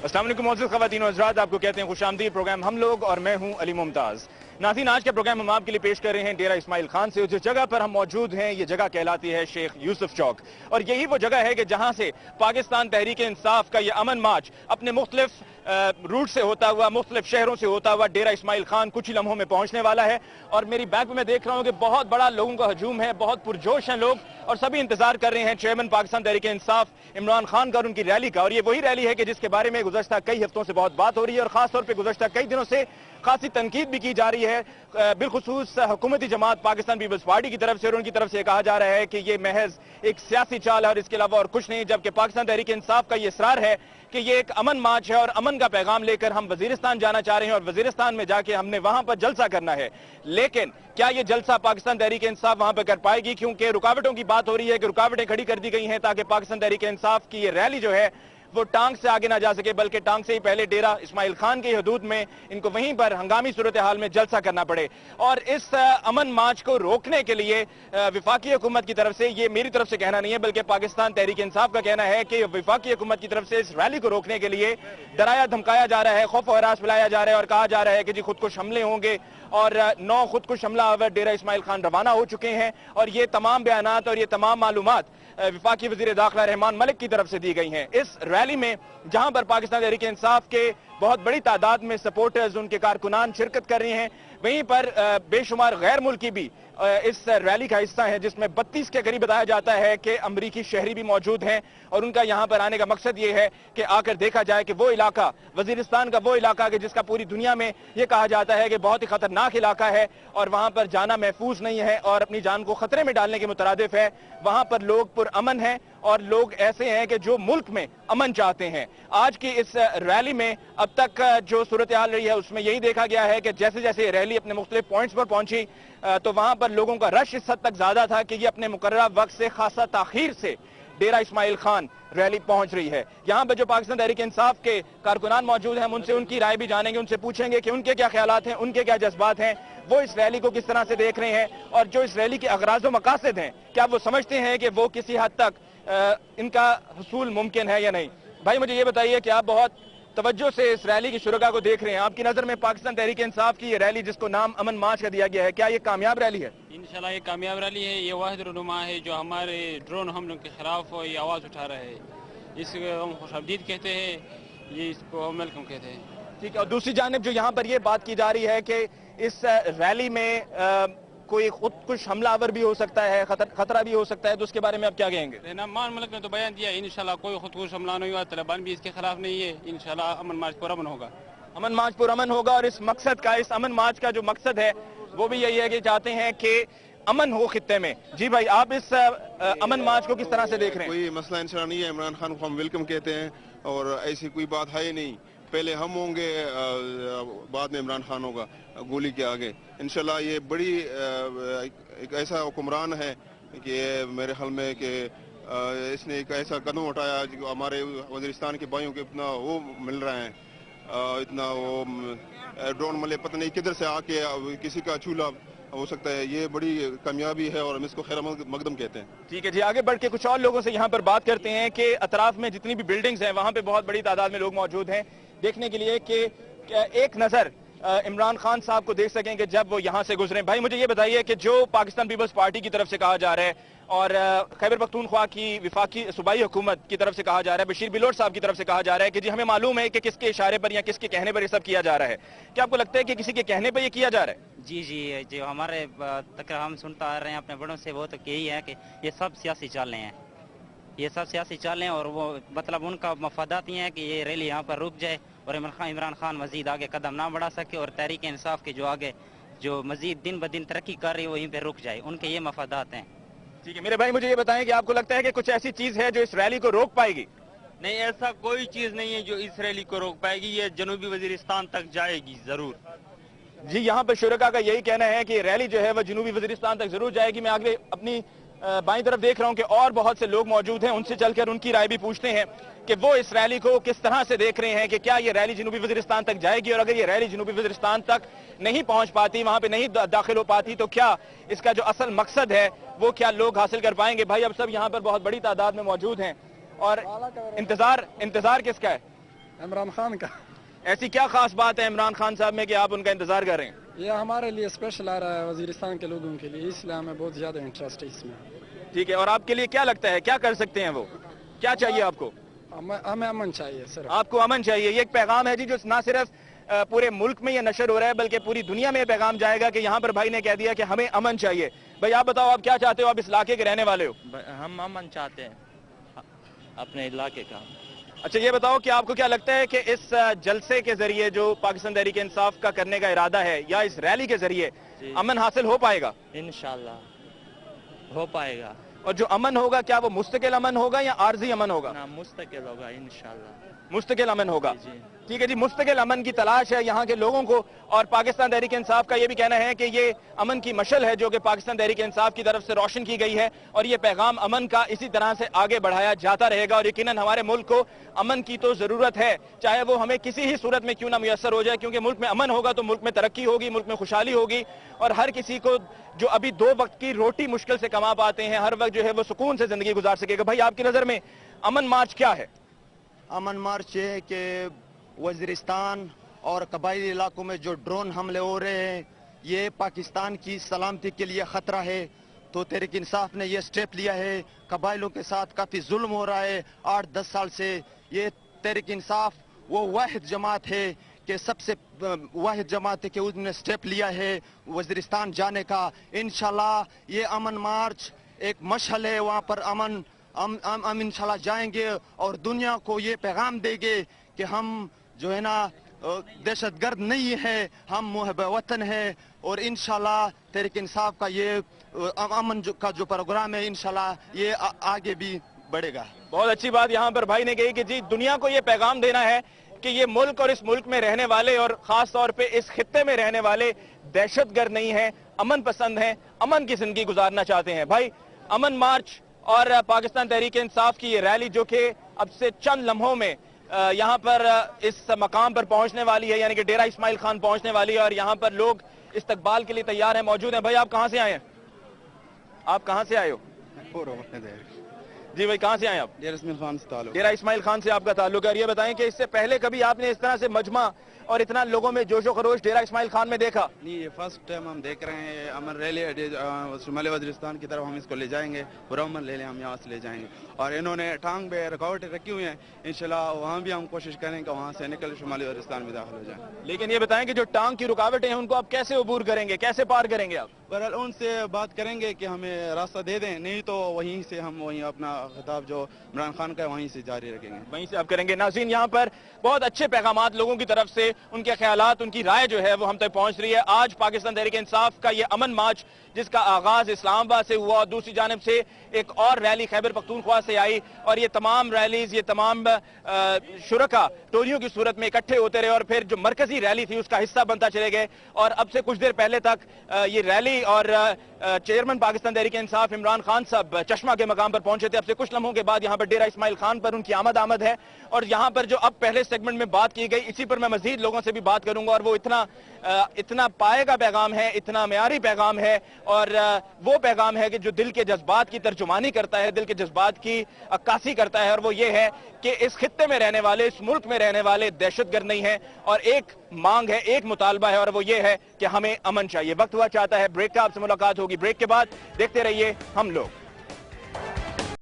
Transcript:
अस्सलाम वालेकुम मोअज़्ज़ज़ ख़वातीन और हज़रात, आपको कहते हैं खुशामदीद। प्रोग्राम हम लोग और मैं हूं अली मुमताज़। नाज़रीन, आज के प्रोग्राम हम आपके लिए पेश कर रहे हैं डेरा इस्माइल खान से। जिस जगह पर हम मौजूद हैं ये जगह कहलाती है शेख यूसुफ चौक, और यही वो जगह है कि जहां से पाकिस्तान तहरीक इंसाफ का ये अमन मार्च अपने मुख्तलिफ रूट से होता हुआ, मुख्तलिफ शहरों से होता हुआ डेरा इस्माइल खान कुछ ही लम्हों में पहुंचने वाला है। और मेरी बैक में मैं देख रहा हूं कि बहुत बड़ा लोगों का हजूम है, बहुत पुरजोश हैं लोग, और सभी इंतजार कर रहे हैं चेयरमैन पाकिस्तान तहरीक इंसाफ इमरान खान का और उनकी रैली का। और ये वही रैली है कि जिसके बारे में गुज़श्ता कई हफ्तों से बहुत बात हो रही है, और खासतौर पर गुज़श्ता कई दिनों से खासी तनकीद भी की जा रही है, बिलखुसूस हुकूमती जमात पाकिस्तान पीपल्स पार्टी की तरफ से। और उनकी तरफ से कहा जा रहा है कि ये महज एक सियासी चाल है और इसके अलावा और कुछ नहीं, जबकि पाकिस्तान तहरीक इंसाफ का ये इसरार है कि ये एक अमन मार्च है और अमन का पैगाम लेकर हम वजीरिस्तान जाना चाह रहे हैं, और वजीरिस्तान में जाके हमने वहां पर जलसा करना है। लेकिन क्या ये जलसा पाकिस्तान तहरीक इंसाफ वहां पर कर पाएगी? क्योंकि रुकावटों की बात हो रही है कि रुकावटें खड़ी कर दी गई हैं ताकि पाकिस्तान तहरीक इंसाफ की ये रैली जो है वो टांग से आगे ना जा सके, बल्कि टांग से ही पहले डेरा इस्माइल खान की हदूद में इनको वहीं पर हंगामी सूरत हाल में जलसा करना पड़े। और इस अमन मार्च को रोकने के लिए विफाकी हुकूमत की तरफ से, ये मेरी तरफ से कहना नहीं है बल्कि पाकिस्तान तहरीक इंसाफ का कहना है कि विफाकी हुकूमत की तरफ से इस रैली को रोकने के लिए डराया धमकाया जा रहा है, खौफ और हरास फैलाया जा रहा है, और कहा जा रहा है कि जी खुदकुश हमले होंगे। और 9 खुदकुश हमला आवर डेरा इस्माइल खान रवाना हो चुके हैं, और ये तमाम बयानात और ये तमाम मालूमात विफाकी वजीर दाखिला रहमान मलिक की तरफ से दी गई हैं। इस रैली में जहां पर पाकिस्तान तहरीक इंसाफ के बहुत बड़ी तादाद में सपोर्टर्स, उनके कारकुनान शिरकत कर रहे हैं, वहीं पर बेशुमार गैर मुल्की भी इस रैली का हिस्सा है, जिसमें 32 के करीब बताया जाता है कि अमरीकी शहरी भी मौजूद हैं। और उनका यहां पर आने का मकसद ये है कि आकर देखा जाए कि वो इलाका, वजीरिस्तान का वो इलाका कि जिसका पूरी दुनिया में ये कहा जाता है कि बहुत ही खतरनाक इलाका है और वहां पर जाना महफूज नहीं है और अपनी जान को खतरे में डालने के मुतरादिफ है। वहां पर लोग पुरअमन हैं और लोग ऐसे हैं कि जो मुल्क में अमन चाहते हैं। आज की इस रैली में अब तक जो सूरत हाल रही है उसमें यही देखा गया है कि जैसे जैसे रैली अपने मुख्तलिफ पॉइंट्स पर पहुंची तो वहां पर लोगों का रश इस हद तक ज्यादा था कि ये अपने मुकर्रर वक्त से खासा ताखीर से डेरा इस्माइल खान रैली पहुंच रही है। यहां पर जो पाकिस्तान तहरीक इंसाफ के कारकुनान मौजूद हैं, उनसे उनकी राय भी जानेंगे, उनसे पूछेंगे कि उनके क्या ख्यालात हैं, उनके क्या जज्बात हैं, वो इस रैली को किस तरह से देख रहे हैं, और जो इस रैली के अगराज व मकासद हैं क्या वो समझते हैं कि वो किसी हद तक इनका हुसूल मुमकिन है या नहीं। भाई मुझे ये बताइए कि आप बहुत तवज्जो से इस रैली की शुरुआत को देख रहे हैं, आपकी नजर में पाकिस्तान तहरीक इंसाफ की ये रैली जिसको नाम अमन मार्च का दिया गया है, क्या ये कामयाब रैली है? इंशाल्लाह ये कामयाब रैली है। ये वाहिद रहनुमा है जो हमारे ड्रोन हमलों के खिलाफ ये आवाज़ उठा रहा है, इसको हम खुशामदीद कहते हैं, ये इसको हम वेलकम कहते हैं। ठीक है। और दूसरी जानिब जो यहाँ पर ये बात की जा रही है कि इस रैली में कोई खुदकुश हमलावर भी हो सकता है, खतरा भी हो सकता है, तो उसके बारे में आप क्या कहेंगे? रहमान मलिक ने तो बयान दिया, इंशाल्लाह कोई खुदकुश हमला नहीं हुआ, तालिबान भी इसके खिलाफ नहीं है, इंशाल्लाह अमन मार्च पुरअमन होगा। अमन मार्च पुरअमन होगा। और इस मकसद का, इस अमन मार्च का जो मकसद है वो भी यही है कि चाहते हैं कि अमन हो खित्ते में। जी भाई, आप इस अमन मार्च को किस तरह से देख रहे हैं? कोई मसला इंशाल्लाह नहीं है, इमरान खान को हम वेलकम कहते हैं और ऐसी कोई बात है ही नहीं। पहले हम होंगे, बाद में इमरान खान होगा गोली के आगे। इंशाल्लाह ये बड़ी एक ऐसा हुक्मरान है कि मेरे ख्याल में कि इसने एक ऐसा कदम उठाया जो हमारे वजीरिस्तान के भाइयों को इतना वो मिल रहा है, इतना वो ड्रोन मले पता नहीं किधर से आके किसी का चूल्हा हो सकता है। ये बड़ी कामयाबी है और हम इसको खैर मकदम कहते हैं। ठीक है जी, आगे बढ़ के कुछ और लोगों से यहाँ पर बात करते हैं कि अतराफ में जितनी भी बिल्डिंग्स हैं वहाँ पे बहुत बड़ी तादाद में लोग मौजूद हैं देखने के लिए कि एक नज़र इमरान खान साहब को देख सकें कि जब वो यहाँ से गुजरे। भाई मुझे ये बताइए कि जो पाकिस्तान पीपल्स पार्टी की तरफ से कहा जा रहा है और खैबर पख्तूनख्वा की विफाकी सूबाई हुकूमत की तरफ से कहा जा रहा है, बशीर बिलोट साहब की तरफ से कहा जा रहा है कि जी हमें मालूम है कि किसके इशारे पर या किसके कहने पर ये सब किया जा रहा है, क्या आपको लगता है कि किसी के कहने पर ये किया जा रहा है? जी जी, जो हमारे तक हम सुनता आ रहे हैं अपने बड़ों से, वो तो यही है कि ये सब सियासी चालें हैं, ये सब सियासी चालें, और वो मतलब उनका मफादात ये है कि ये रैली यहाँ पर रुक जाए और इमरान खान मजीद आगे कदम ना बढ़ा सके और तहरीक इंसाफ के जो आगे जो मजीद दिन ब दिन तरक्की कर रही है वहीं पर रुक जाए, उनके ये मफादात हैं। ठीक है मेरे भाई, मुझे ये बताएं कि आपको लगता है कि कुछ ऐसी चीज है जो इस रैली को रोक पाएगी? नहीं, ऐसा कोई चीज नहीं है जो इस रैली को रोक पाएगी, ये जनूबी वजीरिस्तान तक जाएगी जरूर। जी, यहाँ पर शुरका का यही कहना है कि रैली जो है वह जनूबी वजीरिस्तान तक जरूर जाएगी। मैं आगे अपनी बाईं तरफ देख रहा हूँ कि और बहुत से लोग मौजूद हैं, उनसे चलकर उनकी राय भी पूछते हैं कि वो इस रैली को किस तरह से देख रहे हैं कि क्या ये रैली जनूबी वजीरिस्तान तक जाएगी, और अगर ये रैली जनूबी वजीरिस्तान तक नहीं पहुंच पाती, वहां पे नहीं दाखिल हो पाती, तो क्या इसका जो असल मकसद है वो क्या लोग हासिल कर पाएंगे? भाई अब सब यहाँ पर बहुत बड़ी तादाद में मौजूद हैं और इंतजार किसका है? عمران خان کا. ایسی کیا خاص بات ہے عمران خان صاحب میں کہ آپ ان کا انتظار کر رہے ہیں؟ یہ ہمارے لیے اسپیشل آ رہا ہے وزیرستان کے لوگوں کے لیے، اس لیے ہمیں بہت زیادہ انٹرسٹ ہے اس میں. ٹھیک ہے، اور آپ کے لیے کیا لگتا ہے کیا کر سکتے ہیں وہ؟ کیا چاہیے آپ کو؟ ہمیں امن چاہیے سر. آپ کو امن چاہیے. یہ ایک پیغام ہے جی جو نہ صرف پورے ملک میں یہ نشر ہو رہا ہے بلکہ پوری دنیا میں یہ پیغام جائے گا کہ یہاں پر بھائی نے کہہ دیا کہ ہمیں امن چاہیے. بھائی آپ بتاؤ آپ کیا چاہتے ہو؟ آپ اس علاقے کے رہنے والے ہو. ہم امن چاہتے ہیں اپنے علاقے کا. اچھا یہ بتاؤ کہ آپ کو کیا لگتا ہے کہ اس جلسے کے ذریعے جو پاکستان تحریک انصاف کا کرنے کا ارادہ ہے یا اس ریلی کے ذریعے امن حاصل ہو پائے گا؟ انشاءاللہ ہو پائے گا. اور جو امن ہوگا کیا وہ مستقل امن ہوگا یا عارضی امن ہوگا؟ مستقل ہوگا انشاءاللہ. مستقل امن ہوگا. جی. ٹھیک ہے جی، مستقل امن کی تلاش ہے یہاں کے لوگوں کو، اور پاکستان تحریک انصاف کا یہ بھی کہنا ہے کہ یہ امن کی مشعل ہے جو کہ پاکستان تحریک انصاف کی طرف سے روشن کی گئی ہے، اور یہ پیغام امن کا اسی طرح سے آگے بڑھایا جاتا رہے گا. اور یقیناً ہمارے ملک کو امن کی تو ضرورت ہے، چاہے وہ ہمیں کسی ہی صورت میں کیوں نہ میسر ہو جائے، کیونکہ ملک میں امن ہوگا تو ملک میں ترقی ہوگی، ملک میں خوشحالی ہوگی، اور ہر کسی کو جو ابھی 2 وقت کی روٹی مشکل سے کما پاتے ہیں ہر وقت جو ہے وہ سکون سے زندگی گزار سکے گا. بھائی آپ کی نظر میں امن مارچ کیا ہے؟ امن مارچ یہ ہے کہ وزیرستان اور قبائلی علاقوں میں جو ڈرون حملے ہو رہے ہیں یہ پاکستان کی سلامتی کے لیے خطرہ ہے. تو تحریک انصاف نے یہ سٹیپ لیا ہے. قبائلوں کے ساتھ کافی ظلم ہو رہا ہے 8-10 سال سے. یہ تحریک انصاف وہ واحد جماعت ہے کہ سب سے واحد جماعت ہے کہ اس نے سٹیپ لیا ہے وزیرستان جانے کا. انشاءاللہ یہ امن مارچ ایک مشعل ہے، وہاں پر ہم انشاءاللہ جائیں گے اور دنیا کو یہ پیغام دیں گے کہ ہم جو ہے نا دہشت گرد نہیں ہے، ہم محب وطن ہے. اور انشاءاللہ تحریک انصاف کا یہ امن کا جو پروگرام ہے انشاءاللہ یہ آگے بھی بڑھے گا. بہت اچھی بات یہاں پر بھائی نے کہی کہ جی دنیا کو یہ پیغام دینا ہے کہ یہ ملک اور اس ملک میں رہنے والے اور خاص طور پہ اس خطے میں رہنے والے دہشت گرد نہیں ہیں، امن پسند ہیں، امن کی زندگی گزارنا چاہتے ہیں. بھائی امن مارچ اور پاکستان تحریک انصاف کی یہ ریلی جو کہ اب سے چند لمحوں میں یہاں پر اس مقام پر پہنچنے والی ہے، یعنی کہ ڈیرہ اسماعیل خان پہنچنے والی ہے، اور یہاں پر لوگ استقبال کے لیے تیار ہیں، موجود ہیں. بھائی آپ کہاں سے آئے ہیں؟ آپ کہاں سے آئے ہو؟ جی بھائی کہاں سے آئے آپ؟ ڈیرہ اسماعیل خان سے تعلق. ڈیرہ اسماعیل خان سے آپ کا تعلق ہے. اور یہ بتائیں کہ اس سے پہلے کبھی آپ نے اس طرح سے مجمع اور اتنا لوگوں میں جوش و خروش ڈیرہ اسماعیل خان میں دیکھا؟ نہیں، یہ فرسٹ ٹائم ہم دیکھ رہے ہیں. امن ریلی شمالی وزیرستان کی طرف ہم اس کو لے جائیں گے، پورا امن ریلی ہم یہاں سے لے جائیں گے. اور انہوں نے ٹانگ پہ رکاوٹیں رکھی ہوئی ہیں، انشاءاللہ وہاں بھی ہم کوشش کریں کہ وہاں سے نکل شمالی وزیرستان میں داخل ہو جائیں. لیکن یہ بتائیں کہ جو ٹانگ کی رکاوٹیں ہیں ان کو آپ کیسے عبور کریں گے، کیسے پار کریں گے آپ؟ بہرحال ان سے بات کریں گے کہ ہمیں راستہ دے دیں، نہیں تو وہیں سے ہم وہیں اپنا خطاب جو عمران خان کا ہے وہیں سے جاری رکھیں گے، وہیں سے آپ کریں گے. ناظرین یہاں پر بہت اچھے پیغامات لوگوں کی طرف سے، ان کے خیالات، ان کی رائے جو ہے وہ ہم تک پہنچ رہی ہے. آج پاکستان تحریک انصاف کا یہ امن مارچ جس کا آغاز اسلام آباد سے ہوا، اور دوسری جانب سے ایک اور ریلی خیبر پختونخوا سے آئی، اور یہ تمام ریلیز، یہ تمام شرکا ٹولیوں کی صورت میں اکٹھے ہوتے رہے اور پھر جو مرکزی ریلی تھی اس کا حصہ بنتا چلے گئے. اور اب سے کچھ دیر پہلے تک یہ ریلی اور چیئرمین پاکستان تحریک انصاف عمران خان صاحب چشمہ کے مقام پر پہنچے تھے. اب سے کچھ لمحوں کے بعد یہاں پر ڈیرہ اسماعیل خان پر ان کی آمد ہے، اور یہاں پر جو اب پہلے سیگمنٹ میں بات کی گئی اسی پر میں مزید لوگوں سے بھی بات کروں گا. اور وہ اتنا پائے کا پیغام ہے، اتنا معیاری پیغام ہے، اور وہ پیغام ہے کہ جو دل کے جذبات کی ترجمانی کرتا ہے، دل کے جذبات کی عکاسی کرتا ہے. اور وہ یہ ہے کہ اس خطے میں رہنے والے، اس ملک میں رہنے والے دہشت گرد نہیں ہیں، اور ایک مانگ ہے، ایک مطالبہ ہے، اور وہ یہ ہے کہ ہمیں امن چاہیے. وقت ہوا چاہتا ہے بریک کا، آپ سے ملاقات ہوگی بریک کے بعد. دیکھتے رہیے ہم لوگ.